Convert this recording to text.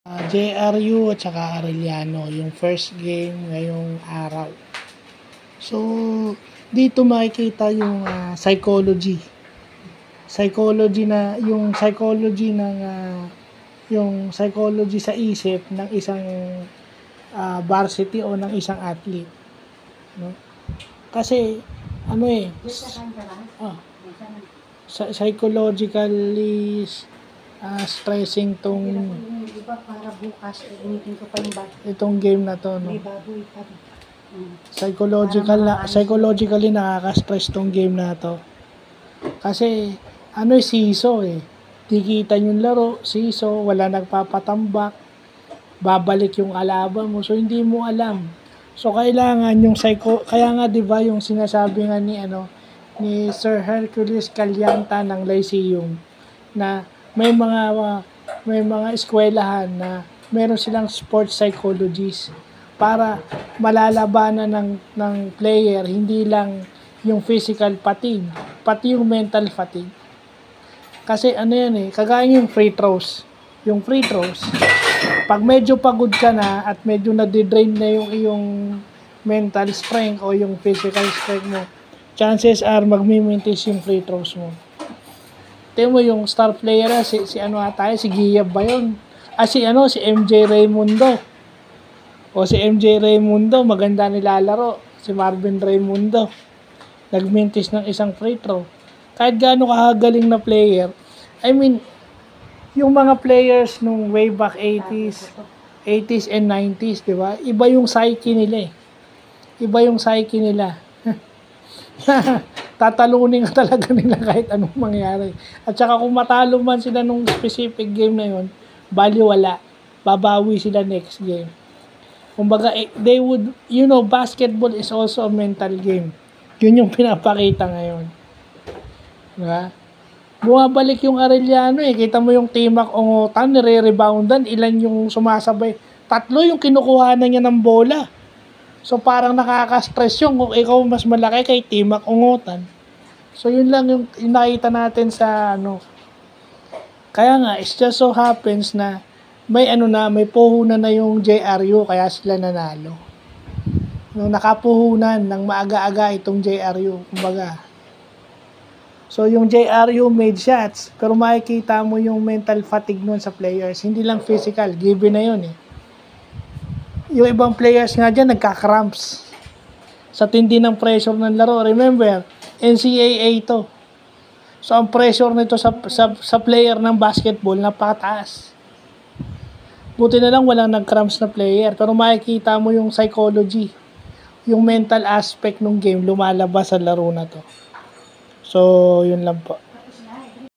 JRU at saka Arellano, yung first game ngayong araw. So, dito makikita yung psychology. Yung psychology sa isip ng isang varsity o ng isang athlete, no? Kasi psychologically stressing tong para bukas gamitin ko pa yung itong game na to, no? may baboy pa. Psychologically nakaka-stress tong game na to. Kasi siso di kita yung laro, siso, wala nagpapatambak, babalik yung kalaban mo, so hindi mo alam. So kailangan yung kaya nga 'di ba yung sinasabi nga ni Sir Hercules Calianta ng Lyceum na may mga eskwelahan na meron silang sports psychologists para malalabanan ng player hindi lang yung physical fatigue, pati yung mental fatigue. Kasi kagaya yung free throws. Yung free throws, pag medyo pagod ka na at medyo nadidrain na yung iyong mental strength o yung physical strength mo, chances are magmimintis yung free throws mo. Tingnan mo yung star player si Giyab ba yun? Si MJ Raymundo. Si MJ Raymundo, maganda nilalaro. Si Marvin Raymundo, nagmintis ng isang free throw. Kahit gaano kahagaling na player, yung mga players nung way back 80s and 90s, di ba? Iba yung psyche nila Tatalunin ka talaga nila kahit anong mangyari. At saka kung matalo man sila nung specific game na yun, baliwala. Babawi sila next game. Kumbaga, basketball is also a mental game. Yun yung pinapakita ngayon. Diba? Bumabalik yung Arellano Kita mo yung Timac Ongotan, nire-reboundan, ilan yung sumasabay. 3 yung kinukuha na niya ng bola. So parang nakaka-stress yung kung ikaw mas malaki kay Timac Ongotan. So yun lang yung nakita natin sa Kaya nga, it just so happens na may puhunan na yung JRU kaya sila nanalo. Nakapuhunan ng maaga-aga itong JRU, kumbaga. So yung JRU made shots, pero makikita mo yung mental fatigue nun sa players, hindi lang physical, given na yun Yung ibang players nga dyan, nagka-cramps sa tindi ng pressure ng laro. Remember, NCAA to. So ang pressure nito sa player ng basketball, napakataas. Buti na lang walang nag-cramps na player, pero makikita mo yung psychology, yung mental aspect ng game lumalabas sa laro na to. So, yun lang po.